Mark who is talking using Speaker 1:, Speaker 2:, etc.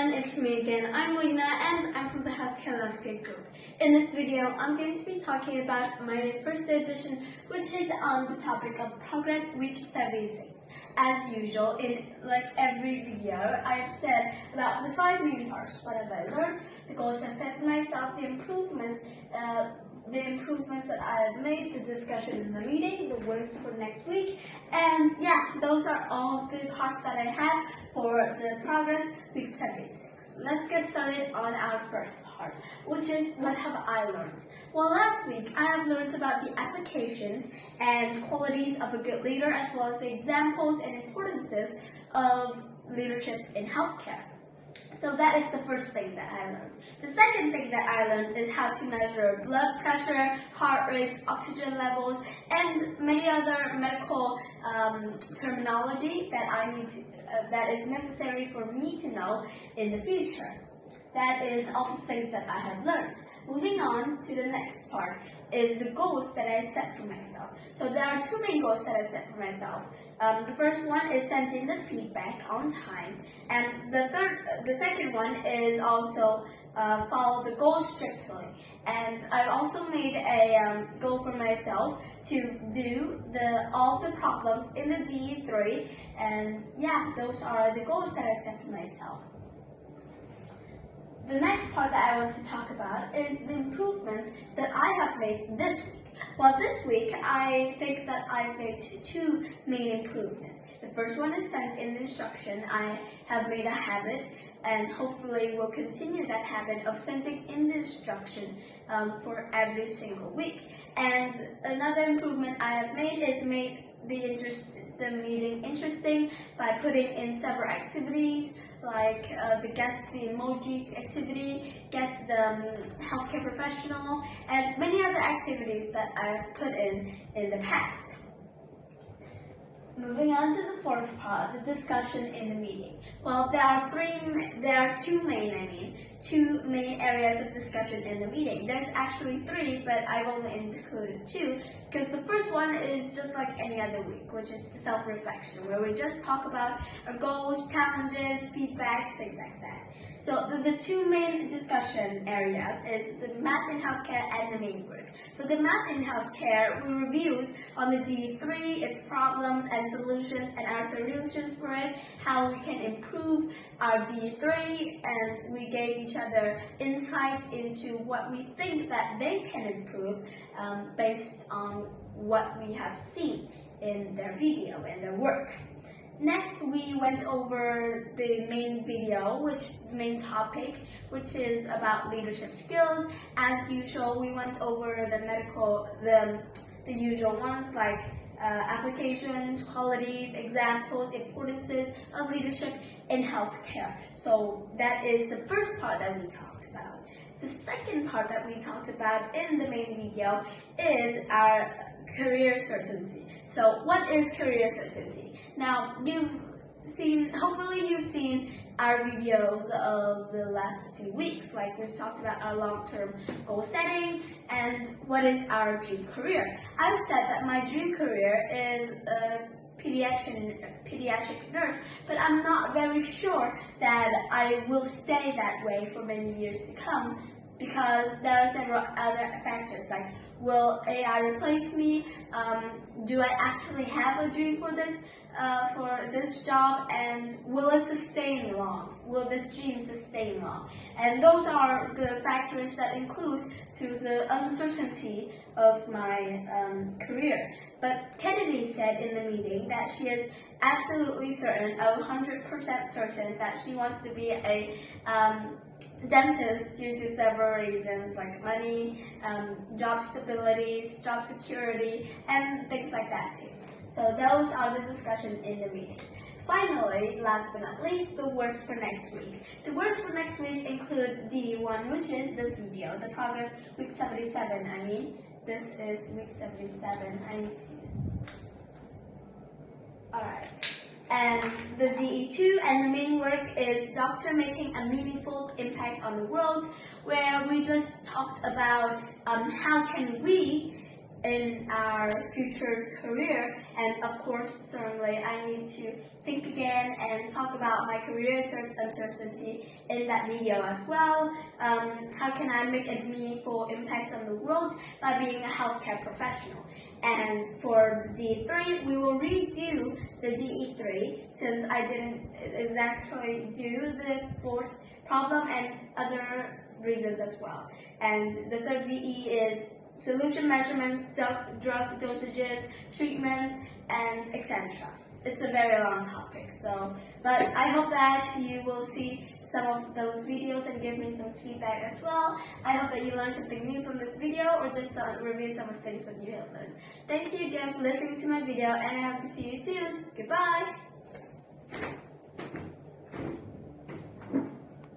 Speaker 1: everyone, it's me again. I'm Lena and I'm from the Healthcare Landscape Group. In this video, I'm going to be talking about my first edition, which is on the topic of Progress Week 76. As usual, in every video, I've said about the 5 main parts, what have I learned, the goals I've set for myself, the improvements that I have made, the discussion in the meeting, the words for next week, and yeah, those are all of the parts that I have for the Progress Week 76. Let's get started on our first part, which is what have I learned? Well, last week I have learned about the applications and qualities of a good leader, as well as the examples and importances of leadership in healthcare. So that is the first thing that I learned. The second thing that I learned is how to measure blood pressure, heart rates, oxygen levels, and many other medical terminology that is necessary for me to know in the future. That is all the things that I have learned. Moving on to the next part is the goals that I set for myself. So there are 2 main goals that I set for myself. The first one is send in the feedback on time, and the second one is also follow the goals strictly. And I've also made a goal for myself to do all the problems in the DE3, and yeah, those are the goals that I set for myself. The next part that I want to talk about is the improvements that I have made this week. Well, this week I think that I've made 2 main improvements. The first one is sent in the instruction. I have made a habit, and hopefully will continue that habit of sending in the instruction for every single week. And another improvement I have made is make the meeting interesting by putting in several activities, like guess the emoji activity, guess the healthcare professional, and many other activities that I've put in the past. Moving on to the fourth part, the discussion in the meeting. Well, there are two main areas of discussion in the meeting. There's actually 3, but I've only included 2, because the first one is just like any other week, which is self-reflection, where we just talk about our goals, challenges, feedback, things like that. So the 2 main discussion areas is the math in healthcare and the main work. For the math in healthcare, we reviewed on the D3, its problems and solutions and our solutions for it, how we can improve our D3, and we gave each other insights into what we think that they can improve based on what we have seen in their video and their work. Next, we went over the main topic, which is about leadership skills. As usual, we went over the usual ones like applications, qualities, examples, importances of leadership in healthcare. So that is the first part that we talked about. The second part that we talked about in the main video is our career certainty. So what is career certainty? Now, hopefully you've seen our videos of the last few weeks, like we've talked about our long-term goal setting and what is our dream career. I've said that my dream career is a pediatric nurse, but I'm not very sure that I will stay that way for many years to come, because there are several other factors, like will AI replace me? Do I actually have a dream for this job, and will it sustain long? Will this dream sustain long? And those are the factors that include to the uncertainty of my career. But Kennedy said in the meeting that she is absolutely certain, 100% certain, that she wants to be a dentist due to several reasons, like money, job stability, job security, and things like that too. So those are the discussion in the meeting. Finally, last but not least, the words for next week. The words for next week include D1, which is this video, the Progress Week 77. This is week 77. Alright. And the DE2 and the main work is Doctor Making a Meaningful Impact on the World, where we just talked about how can we in our future career. And of course, certainly, I need to think again and talk about my career uncertainty in that video as well. How can I make a meaningful impact on the world by being a healthcare professional? And for the DE3, we will redo the DE3 since I didn't exactly do the fourth problem and other reasons as well. And the third DE is solution measurements, drug dosages, treatments, and etc. It's a very long topic, but I hope that you will see some of those videos and give me some feedback as well. I hope that you learned something new from this video or just review some of the things that you have learned. Thank you again for listening to my video, and I hope to see you soon. Goodbye!